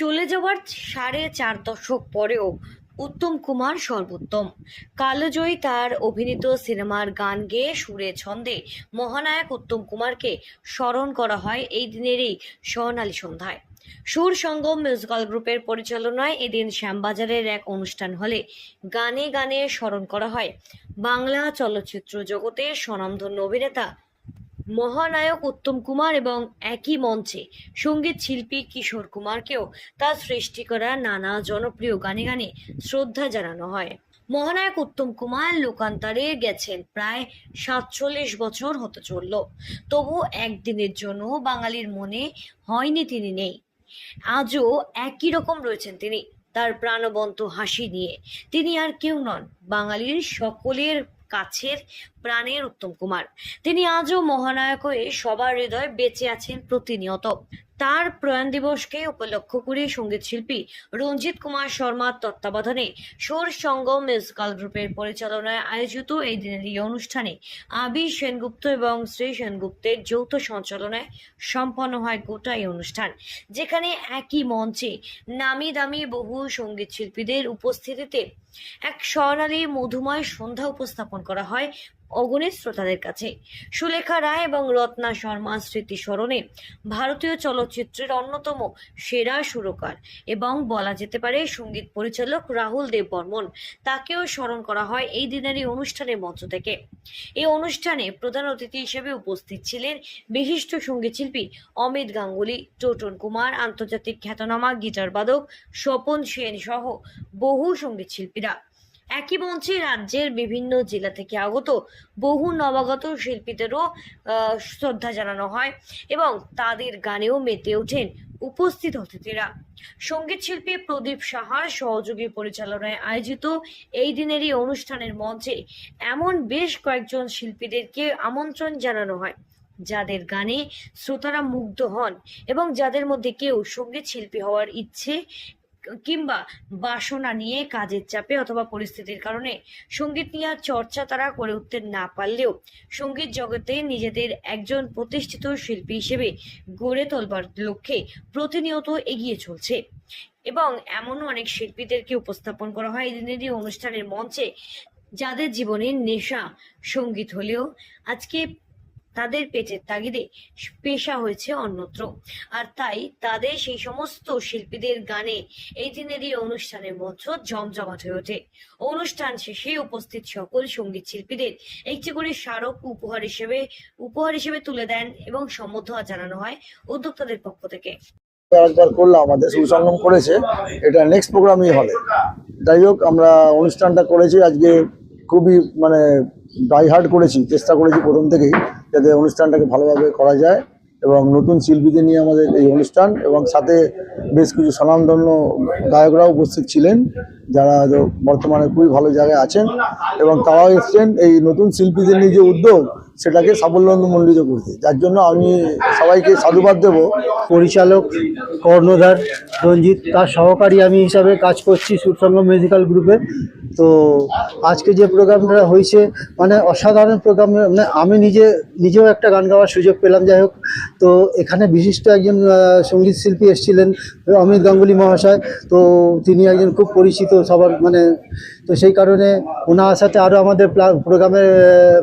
চলে যাওয়ার 4.5 দশক পরেও উত্তম কুমার সর্বোত্তম। কালজয়ী তার অভিনীত সিনেমার গান গেয়ে সুরে ছন্দে মহানায়ক উত্তম কুমারকে স্মরণ করা হয় এই দিনের এই স্বর্ণালী সন্ধ্যায়। সুর সঙ্গম মিউজিক্যাল গ্রুপের পরিচালনায় এদিন শ্যামবাজারের এক অনুষ্ঠান হলে গানে গানে স্মরণ করা হয় বাংলা চলচ্চিত্র জগতের স্বনামধন্য অভিনেতা মহানায়ক উত্তম কুমার এবং একই মঞ্চে সঙ্গীত শিল্পী কিশোর কুমারকেও তার সৃষ্টি করা নানা জনপ্রিয় গানে গানে শ্রদ্ধা জানানো হয়। মহানায়ক উত্তম কুমার লোকান্তরে গেছেন প্রায় 47 বছর হতে চলল, তবু একদিনের জন্য বাঙালির মনে হয়নি তিনি নেই। আজও একই রকম রয়েছেন তিনি, তার প্রাণবন্ত হাসি নিয়ে। তিনি আর কেউ নন, বাঙালির সকলের কাছের প্রাণের উত্তম কুমার। তিনি আজও মহানায়ক হয়ে সবার হৃদয়ে বেঁচে আছেন প্রতিনিয়ত। তার প্রয়াণ দিবসকে উপলক্ষ করে সঙ্গীত শিল্পী রঞ্জিত কুমার শর্মার তত্ত্বাবধানে সুর সঙ্গম মিউজিক্যাল গ্রুপের পরিচালনায় আয়োজিত এই দিনের এই অনুষ্ঠানে আবির সেনগুপ্ত এবং শ্রী সেনগুপ্তের যৌথ সঞ্চালনায় সম্পন্ন হয় গোটা এই অনুষ্ঠান, যেখানে একই মঞ্চে নামি দামি বহু সঙ্গীত শিল্পীদের উপস্থিতিতে এক স্বর্ণালী মধুময় সন্ধ্যা উপস্থাপন করা হয় অগণিত শ্রোতাদের কাছে। সুলেখা রায় এবং রত্না শর্মার স্মৃতি স্মরণে ভারতীয় চলচ্চিত্রের অন্যতম সেরা সুরকার এবং বলা যেতে পারে সঙ্গীত পরিচালক রাহুল দেব বর্মন, তাকেও স্মরণ করা হয় এই দিনের এই অনুষ্ঠানের মঞ্চ থেকে। এই অনুষ্ঠানে প্রধান অতিথি হিসেবে উপস্থিত ছিলেন বিশিষ্ট সঙ্গীত শিল্পী অমিত গাঙ্গুলি, টোটন কুমার, আন্তর্জাতিক খ্যাতনামা গিটার বাদক স্বপন সেন সহ বহু সঙ্গীত শিল্পীরা। একই মঞ্চে রাজ্যের বিভিন্ন জেলা থেকে আগত বহু নবাগত শিল্পীদেরও শ্রদ্ধা জানানো হয় এবং তাদের গানেও মেতে ওঠেন উপস্থিত অতিথিরা। সঙ্গীত শিল্পী প্রদীপ সাহার সহযোগী পরিচালনায় আয়োজিত এই দিনের এই অনুষ্ঠানের মঞ্চে এমন বেশ কয়েকজন শিল্পীদেরকে আমন্ত্রণ জানানো হয় যাদের গানে শ্রোতারা মুগ্ধ হন এবং যাদের মধ্যে কেউ সঙ্গীত শিল্পী হওয়ার ইচ্ছে কিংবা বাসনা নিয়ে কাজের চাপে অথবা পরিস্থিতির কারণে সঙ্গীত নিয়ে চর্চা তারা করে উঠতে না পারলেও সঙ্গীত জগতে নিজেদের একজন প্রতিষ্ঠিত শিল্পী হিসেবে গড়ে তোলবার লক্ষ্যে প্রতিনিয়ত এগিয়ে চলছে। এবং এমনও অনেক শিল্পীদেরকে উপস্থাপন করা হয় এই দিনের অনুষ্ঠানের মঞ্চে যাদের জীবনের নেশা সঙ্গীত হলেও আজকে তাদের পেটের তাগিদে পেশা হয়েছে অন্যত্র, আর তাই তাদের সেই সমস্ত শিল্পীদের গানে এই দিনের এই অনুষ্ঠানের মঞ্চ জমজমাট হয়ে ওঠে। অনুষ্ঠান শেষে উপস্থিত সকল সঙ্গীত শিল্পীদের একটি করে স্মারক উপহার হিসেবে তুলে দেন এবং সম্বর্ধনা জানানো হয় উদ্যোক্তাদের পক্ষ থেকে। একবার করলাম, আমাদের সুসঙ্গম করেছে, এটা নেক্সট প্রোগ্রামই হবে। যাই হোক, আমরা অনুষ্ঠানটা করেছি আজকে খুবই ডাইহার্ড করেছি, চেষ্টা করেছি প্রথম থেকেই যাতে অনুষ্ঠানটাকে ভালোভাবে করা যায় এবং নতুন শিল্পীদের নিয়ে আমাদের এই অনুষ্ঠান এবং সাথে বেশ কিছু স্বনামধন্য গায়করাও উপস্থিত ছিলেন যারা বর্তমানে খুবই ভালো জায়গায় আছেন এবং তারাও এসছেন এই নতুন শিল্পীদের নিয়ে যে উদ্যোগ সেটাকে সাফল্যমণ্ডিত করতে, যার জন্য আমি সবাইকে সাধুবাদ দেব। পরিচালক কর্ণধার রঞ্জিত, তার সহকারী আমি হিসাবে কাজ করছি সুরসঙ্গম মিউজিক্যাল গ্রুপে। তো আজকে যে প্রোগ্রামটা হয়েছে অসাধারণ প্রোগ্রাম, আমি নিজেও একটা গান গাওয়ার সুযোগ পেলাম। যাই হোক, তো এখানে বিশিষ্ট একজন সঙ্গীত শিল্পী এসেছিলেন অমিত গাঙ্গুলি মহাশয়, তো তিনি একজন খুব পরিচিত সবার তো সেই কারণে ওনার সাথে আরও আমাদের প্রোগ্রামের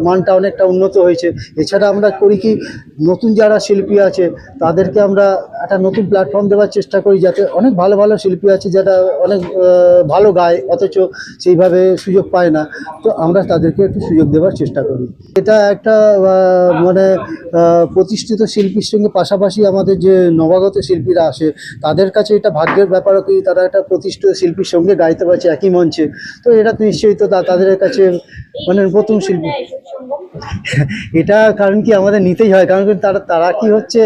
মানটা অনেকটা উন্নত হয়েছে। এছাড়া আমরা করি কি, নতুন যারা শিল্পী আছে তাদেরকে আমরা একটা নতুন প্ল্যাটফর্ম দেওয়ার চেষ্টা করি, যাতে অনেক ভালো ভালো শিল্পী আছে যারা অনেক ভালো গায় অথচ সেইভাবে সুযোগ পায় না, তো আমরা তাদেরকে একটু সুযোগ দেওয়ার চেষ্টা করি। এটা একটা প্রতিষ্ঠিত শিল্পীর সঙ্গে পাশাপাশি আমাদের যে নবাগত শিল্পীরা আসে তাদের কাছে এটা ভাগ্যের ব্যাপার কি তারা একটা প্রতিষ্ঠিত শিল্পীর সঙ্গে গাইতে পারছে একই মঞ্চে, তো এটা তো নিশ্চয়ই তো তাদের কাছে প্রথম শিল্পী। এটা কারণ কি আমাদের নিতেই হয়, কারণ তারা কি হচ্ছে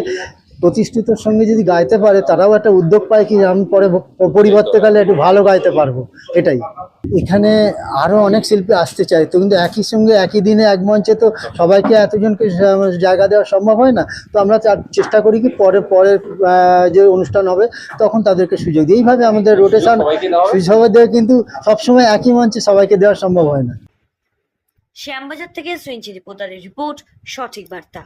প্রতিষ্ঠিতর সঙ্গে যদি গাইতে পারে তারাও একটা উদ্যোগ পায় কি আমি পরিবর্তীকালে একটু ভালো গাইতে পারবো। এটাই, এখানে আরও অনেক শিল্পী আসতে চায়, তো কিন্তু একই সঙ্গে একই দিনে এক মঞ্চে তো সবাইকে এতজনকে জায়গা দেওয়া সম্ভব হয় না, তো আমরা চেষ্টা করি কি পরের যে অনুষ্ঠান হবে তখন তাদেরকে সুযোগ দিই। এইভাবে আমাদের রোটেশন সবাই দেয়, কিন্তু সবসময় একই মঞ্চে সবাইকে দেওয়া সম্ভব হয় না। শ্যামবাজার থেকে শ্রীঞ্চি রিপোর্টারের রিপোর্ট, সঠিক বার্তা।